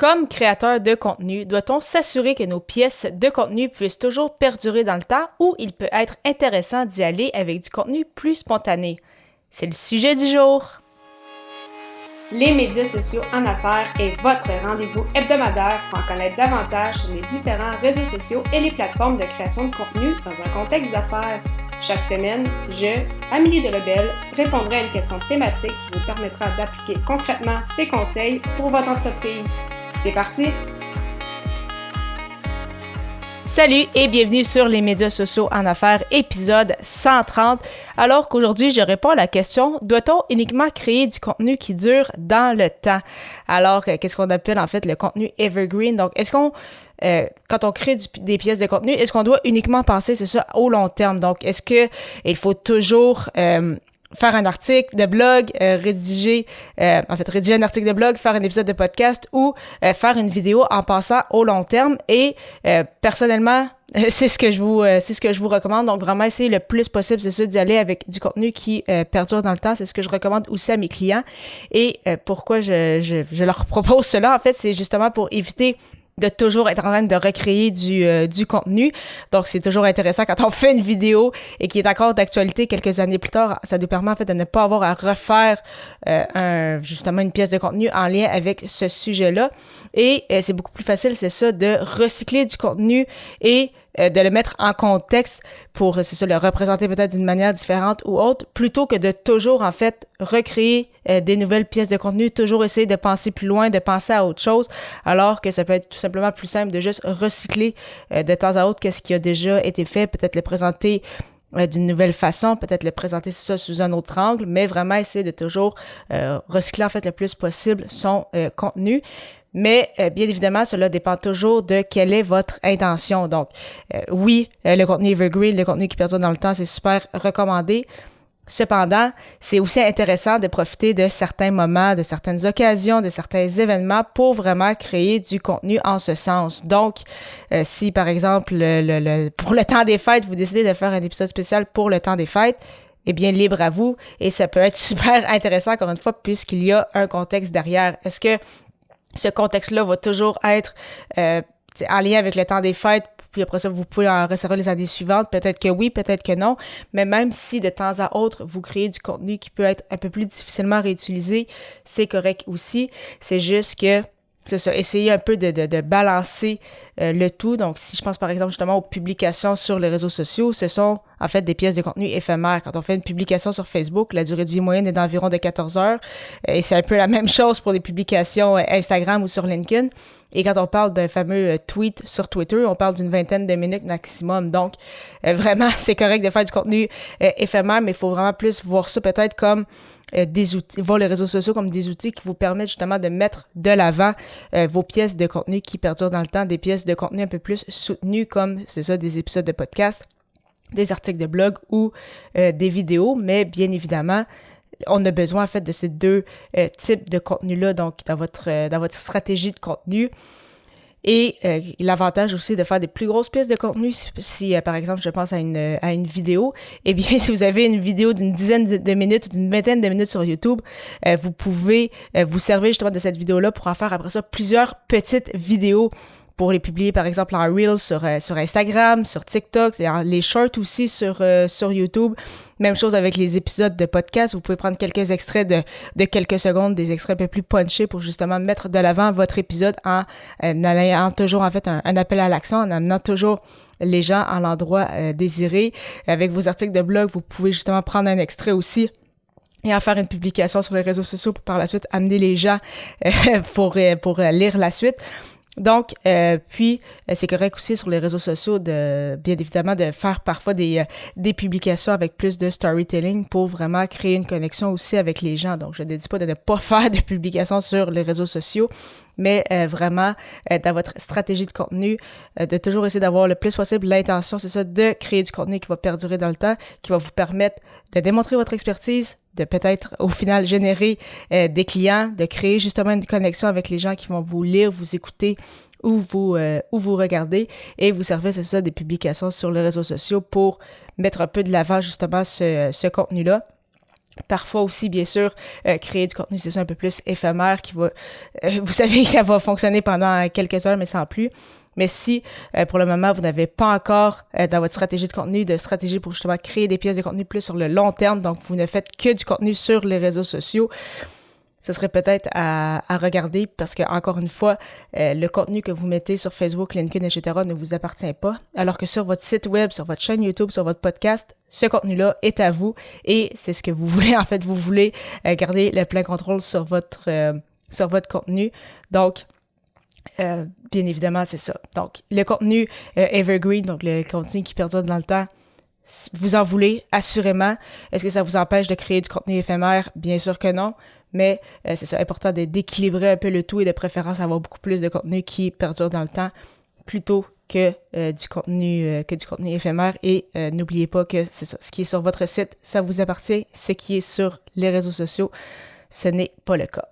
Comme créateur de contenu, doit-on s'assurer que nos pièces de contenu puissent toujours perdurer dans le temps ou il peut être intéressant d'y aller avec du contenu plus spontané? C'est le sujet du jour! Les médias sociaux en affaires est votre rendez-vous hebdomadaire pour en connaître davantage sur les différents réseaux sociaux et les plateformes de création de contenu dans un contexte d'affaires. Chaque semaine, je, Amélie Delobel, répondrai à une question thématique qui vous permettra d'appliquer concrètement ces conseils pour votre entreprise. C'est parti! Salut et bienvenue sur les médias sociaux en affaires, épisode 130. Alors qu'aujourd'hui, je réponds à la question, doit-on uniquement créer du contenu qui dure dans le temps? Alors, qu'est-ce qu'on appelle en fait le contenu evergreen? Donc, est-ce qu'on, quand on crée des pièces de contenu, est-ce qu'on doit uniquement penser, c'est ça, au long terme? Donc, est-ce que il faut toujours faire un article de blog, rédiger un article de blog, faire un épisode de podcast ou faire une vidéo en passant au long terme. Et personnellement, c'est ce que je vous recommande. Donc vraiment essayer le plus possible, c'est ça, d'y aller avec du contenu qui perdure dans le temps. C'est ce que je recommande aussi à mes clients. Et pourquoi je leur propose cela, en fait, c'est justement pour éviter de toujours être en train de recréer du contenu. Donc, c'est toujours intéressant quand on fait une vidéo et qui est encore d'actualité quelques années plus tard. Ça nous permet en fait de ne pas avoir à refaire justement une pièce de contenu en lien avec ce sujet-là. Et c'est beaucoup plus facile, c'est ça, de recycler du contenu et de le mettre en contexte pour, c'est ça, le représenter peut-être d'une manière différente ou autre, plutôt que de toujours, en fait, recréer des nouvelles pièces de contenu, toujours essayer de penser plus loin, de penser à autre chose, alors que ça peut être tout simplement plus simple de juste recycler de temps à autre qu'est-ce qui a déjà été fait, peut-être le présenter d'une nouvelle façon, peut-être le présenter ça sous un autre angle, mais vraiment essayer de toujours recycler, en fait, le plus possible son contenu. Mais bien évidemment, cela dépend toujours de quelle est votre intention. Donc, oui, le contenu evergreen, le contenu qui perdure dans le temps, c'est super recommandé. Cependant, c'est aussi intéressant de profiter de certains moments, de certaines occasions, de certains événements pour vraiment créer du contenu en ce sens. Donc, si par exemple, pour le temps des fêtes, vous décidez de faire un épisode spécial pour le temps des fêtes, eh bien, libre à vous. Et ça peut être super intéressant, encore une fois, puisqu'il y a un contexte derrière. Est-ce que ce contexte-là va toujours être en lien avec le temps des fêtes, puis après ça, vous pouvez en réserver les années suivantes. Peut-être que oui, peut-être que non. Mais même si de temps à autre, vous créez du contenu qui peut être un peu plus difficilement réutilisé, c'est correct aussi. C'est juste que, c'est ça, essayer un peu de balancer le tout. Donc, si je pense par exemple justement aux publications sur les réseaux sociaux, ce sont en fait des pièces de contenu éphémères. Quand on fait une publication sur Facebook, la durée de vie moyenne est d'environ de 14 heures. Et c'est un peu la même chose pour les publications Instagram ou sur LinkedIn. Et quand on parle d'un fameux tweet sur Twitter, on parle d'une vingtaine de minutes maximum. Donc, vraiment, c'est correct de faire du contenu éphémère, mais il faut vraiment plus voir ça peut-être comme des outils, voir les réseaux sociaux comme des outils qui vous permettent justement de mettre de l'avant vos pièces de contenu qui perdurent dans le temps, des pièces de contenu un peu plus soutenues comme, c'est ça, des épisodes de podcast, des articles de blog ou des vidéos, mais bien évidemment, on a besoin en fait de ces deux types de contenu-là, donc dans votre stratégie de contenu. Et l'avantage aussi de faire des plus grosses pièces de contenu, si par exemple je pense à une vidéo, eh bien si vous avez une vidéo d'une dizaine de minutes ou d'une vingtaine de minutes sur YouTube, vous pouvez vous servir justement de cette vidéo-là pour en faire après ça plusieurs petites vidéos pour les publier par exemple en Reels sur Instagram, sur TikTok, les shorts aussi sur YouTube. Même chose avec les épisodes de podcast. Vous pouvez prendre quelques extraits de quelques secondes, des extraits un peu plus punchés pour justement mettre de l'avant votre épisode en ayant toujours en fait un appel à l'action, en amenant toujours les gens à l'endroit désiré. Avec vos articles de blog, vous pouvez justement prendre un extrait aussi et en faire une publication sur les réseaux sociaux pour par la suite amener les gens pour lire la suite. Donc, puis, c'est correct aussi sur les réseaux sociaux bien évidemment, de faire parfois des publications avec plus de storytelling pour vraiment créer une connexion aussi avec les gens. Donc, je ne dis pas de ne pas faire de publications sur les réseaux sociaux, mais vraiment, dans votre stratégie de contenu, de toujours essayer d'avoir le plus possible l'intention, c'est ça, de créer du contenu qui va perdurer dans le temps, qui va vous permettre de démontrer votre expertise, de peut-être au final générer des clients, de créer justement une connexion avec les gens qui vont vous lire, vous écouter ou vous regarder et vous servez, c'est ça, des publications sur les réseaux sociaux pour mettre un peu de l'avant justement ce contenu-là. Parfois aussi, bien sûr, créer du contenu, c'est ça un peu plus éphémère qui va... vous savez que ça va fonctionner pendant quelques heures, mais sans plus. Mais si, pour le moment, vous n'avez pas encore dans votre stratégie de contenu, de stratégie pour justement créer des pièces de contenu plus sur le long terme, donc vous ne faites que du contenu sur les réseaux sociaux, ce serait peut-être à regarder parce que, encore une fois, le contenu que vous mettez sur Facebook, LinkedIn, etc. ne vous appartient pas. Alors que sur votre site web, sur votre chaîne YouTube, sur votre podcast, ce contenu-là est à vous et c'est ce que vous voulez. En fait, vous voulez garder le plein contrôle sur votre contenu. Donc, bien évidemment, c'est ça. Donc, le contenu evergreen, donc le contenu qui perdure dans le temps, vous en voulez, assurément. Est-ce que ça vous empêche de créer du contenu éphémère? Bien sûr que non. Mais c'est ça, important d'équilibrer un peu le tout et de préférence avoir beaucoup plus de contenu qui perdure dans le temps plutôt que du contenu éphémère. Et n'oubliez pas que c'est ça, ce qui est sur votre site, ça vous appartient. Ce qui est sur les réseaux sociaux, ce n'est pas le cas.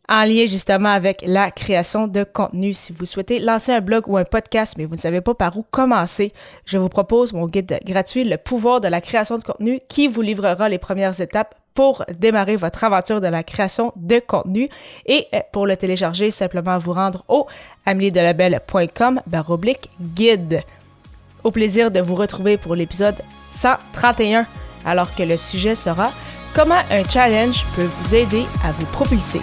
En lien justement avec la création de contenu, si vous souhaitez lancer un blog ou un podcast, mais vous ne savez pas par où commencer, je vous propose mon guide gratuit, Le pouvoir de la création de contenu, qui vous livrera les premières étapes pour démarrer votre aventure de la création de contenu. Et pour le télécharger, simplement vous rendre au ameliedelabel.com/guide. Au plaisir de vous retrouver pour l'épisode 131, alors que le sujet sera « Comment un challenge peut vous aider à vous propulser ».